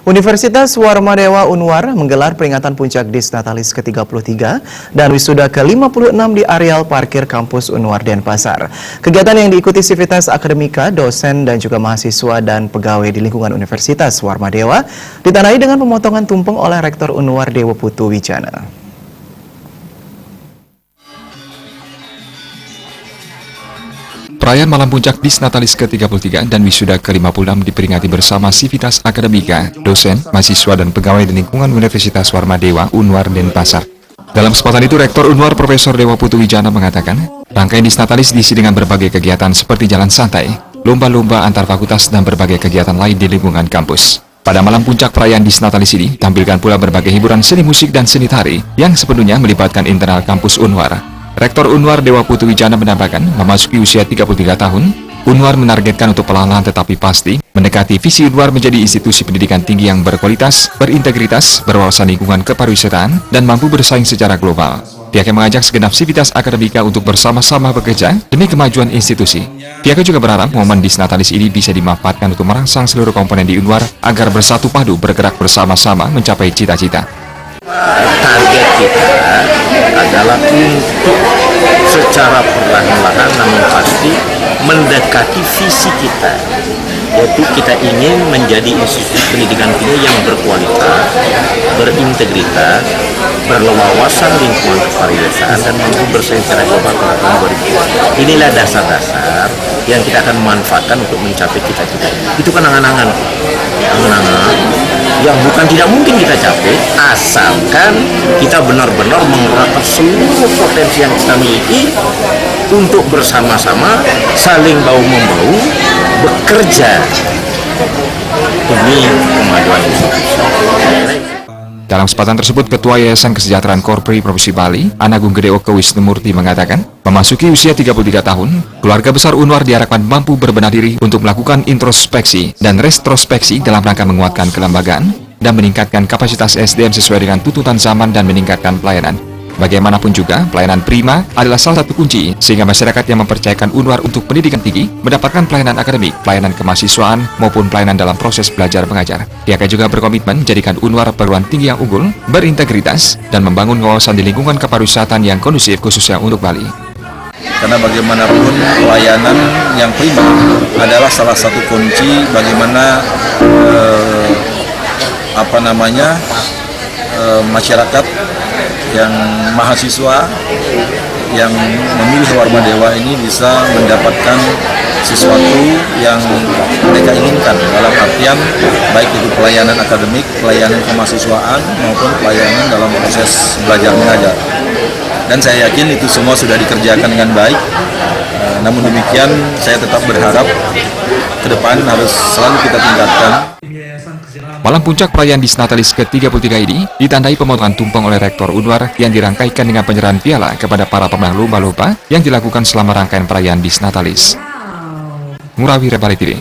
Universitas Warmadewa Unwar menggelar peringatan puncak Disnatalis ke-33 dan wisuda ke-56 di areal parkir kampus Unwar Denpasar. Kegiatan yang diikuti sivitas akademika, dosen dan juga mahasiswa dan pegawai di lingkungan Universitas Warmadewa ditandai dengan pemotongan tumpeng oleh Rektor Unwar Dewa Putu Wijana. Perayaan malam puncak Disnatalis ke-33 dan wisuda ke-56 diperingati bersama sivitas akademika, dosen, mahasiswa dan pegawai di lingkungan Universitas Warmadewa Unwar Denpasar. Dalam kesempatan itu, Rektor Unwar Profesor Dewa Putu Wijana mengatakan, rangkaian Disnatalis diisi dengan berbagai kegiatan seperti jalan santai, lomba-lomba antar fakultas dan berbagai kegiatan lain di lingkungan kampus. Pada malam puncak perayaan Disnatalis ini, tampilkan pula berbagai hiburan seni musik dan seni tari yang sepenuhnya melibatkan internal kampus Unwar. Rektor Unwar Dewa Putu Wijana menambahkan, memasuki usia 33 tahun, Unwar menargetkan untuk perlahan tetapi pasti mendekati visi Unwar menjadi institusi pendidikan tinggi yang berkualitas, berintegritas, berwawasan lingkungan kepariwisataan, dan mampu bersaing secara global. Pihaknya mengajak segenap sivitas akademika untuk bersama-sama bekerja demi kemajuan institusi. Pihaknya juga berharap momen Disnatalis ini bisa dimanfaatkan untuk merangsang seluruh komponen di Unwar agar bersatu padu bergerak bersama-sama mencapai cita-cita. Target kita adalah untuk secara perlahan-lahan namun pasti mendekati visi kita, yaitu kita ingin menjadi institusi pendidikan tinggi yang berkualitas, berintegritas, berwawasan lingkungan kepariwisataan dan mampu bersaing secara global pada tahun 2020. Inilah dasar-dasar yang kita akan manfaatkan untuk mencapai cita-cita. Itu kan angan-angan yang bukan tidak mungkin kita capai, asalkan kita benar-benar mengerahkan seluruh potensi yang kita miliki untuk bersama-sama saling bahu-membahu bekerja demi kemajuan institusi. Dalam kesempatan tersebut, Ketua Yayasan Kesejahteraan Korpri Provinsi Bali, Anagung Gede Oke Wisnumurti mengatakan, memasuki usia 33 tahun, keluarga besar Unwar diharapkan mampu berbenah diri untuk melakukan introspeksi dan retrospeksi dalam rangka menguatkan kelembagaan dan meningkatkan kapasitas SDM sesuai dengan tuntutan zaman dan meningkatkan pelayanan. Bagaimanapun juga, pelayanan prima adalah salah satu kunci sehingga masyarakat yang mempercayakan Unwar untuk pendidikan tinggi mendapatkan pelayanan akademik, pelayanan kemahasiswaan, maupun pelayanan dalam proses belajar mengajar. Pihaknya juga berkomitmen menjadikan Unwar perguruan tinggi yang unggul, berintegritas, dan membangun wawasan di lingkungan kepariwisataan yang kondusif khususnya untuk Bali. Karena bagaimanapun pelayanan yang prima adalah salah satu kunci bagaimana masyarakat yang mahasiswa yang memilih Warmadewa ini bisa mendapatkan sesuatu yang mereka inginkan dalam artian baik itu pelayanan akademik, pelayanan kemahasiswaan maupun pelayanan dalam proses belajar mengajar. Dan saya yakin itu semua sudah dikerjakan dengan baik. Namun demikian saya tetap berharap ke depan harus selalu kita tingkatkan. Malam puncak perayaan Disnatalis ke-33 ini ditandai pemotongan tumpeng oleh Rektor Unwar yang dirangkaikan dengan penyerahan piala kepada para pemenang lomba-lomba yang dilakukan selama rangkaian perayaan Disnatalis. Murawi Rebali TV.